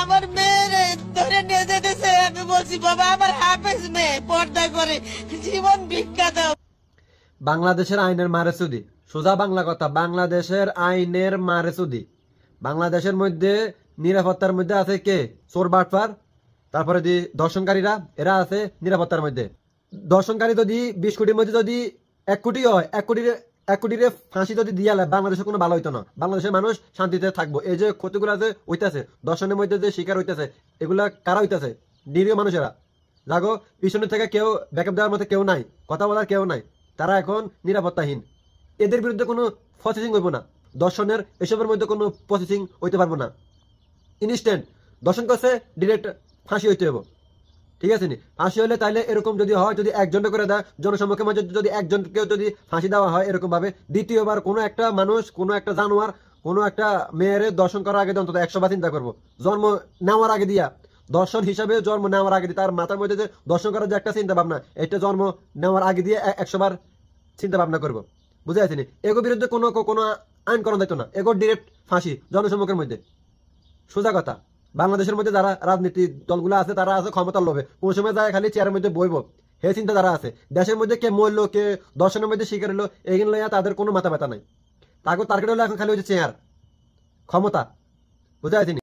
আমার মেয়েরে ধরে নিয়ে যেতেছে। আমি বলছি বাবা আমার হাফেজ মেয়ে, পর্দা করে, জীবন ভিক্ষা দাও। বাংলাদেশের আইনের মারে সুদি, সোজা বাংলা কথা, বাংলাদেশের আইনের মারে সুদি। বাংলাদেশের মধ্যে নিরাপত্তার মধ্যে আছে কে? চোর বাটপার, তারপরে দর্শনকারীরা, এরা আছে নিরাপত্তার মধ্যে। দর্শনকারী যদি 20 কোটির মধ্যে যদি 1 কোটি হয়, 1 কোটির ফাঁসি যদি দিয়া লাগে, বাংলাদেশে কোনো ভালো হইতো না, বাংলাদেশের মানুষ শান্তিতে থাকবো। এই যে ক্ষতিগুলো আছে হইতেছে, দর্শনের মধ্যে যে শিকার হইতেছে, এগুলা কারা হইতেছে? নিরীহ মানুষেরা। যাগো পিছনে থেকে কেউ ব্যাকআপ দেওয়ার মতো কেউ নাই, কথা বলার কেউ নাই, তারা এখন নিরাপত্তাহীন। এদের বিরুদ্ধে কোনো প্রসেসিং হইব না, দর্শনের এসবের মধ্যে কোনো প্রসেসিং হইতে পারবো না। ইনস্ট্যান্ট দর্শন করছে, ডিরেক্ট ফাঁসি হইতে হইব। ঠিক আছে নি? ফাঁসি হলে তাইলে এরকম যদি হয়, যদি একজনকে করে দেয় জনসম্মুখের মাঝে, যদি একজনকেও যদি ফাঁসি দেওয়া হয় এরকম ভাবে, দ্বিতীয়বার কোনো একটা মানুষ, কোনো একটা জানোয়ার, কোনো একটা মেয়ের দর্শন করার আগে অন্তত 100 বার চিন্তা করবো। জন্ম নেওয়ার আগে দিয়া, দর্শন হিসাবে জন্ম নেওয়ার আগে দিয়ে, তার মাথার মধ্যে যে দর্শন করার যে একটা চিন্তা ভাবনা, এটা জন্ম নেওয়ার আগে দিয়ে 100 বার চিন্তা ভাবনা করবো। বুঝে আসেনি? এগো বিরুদ্ধে কোনো কোনো আইন করা যাইতো না, এগো ডিরেক্ট ফাঁসি জনসম্মুখের মধ্যে। সোজা কথা। বাংলাদেশের মধ্যে যারা রাজনীতি দলগুলো আছে, তারা আছে ক্ষমতার লোভে, কোন সময় যায় খালি চেয়ারের মধ্যে বইব, হে চিন্তা যারা আছে। দেশের মধ্যে কে মরল, কে দর্শনের মধ্যে শিকার হলো, এগুলো লইয়া তাদের কোনো মাথা ব্যথা নাই। তাকে টার্গেট হলো এখন খালি হচ্ছে চেয়ার, ক্ষমতা। বুঝে আসেনি?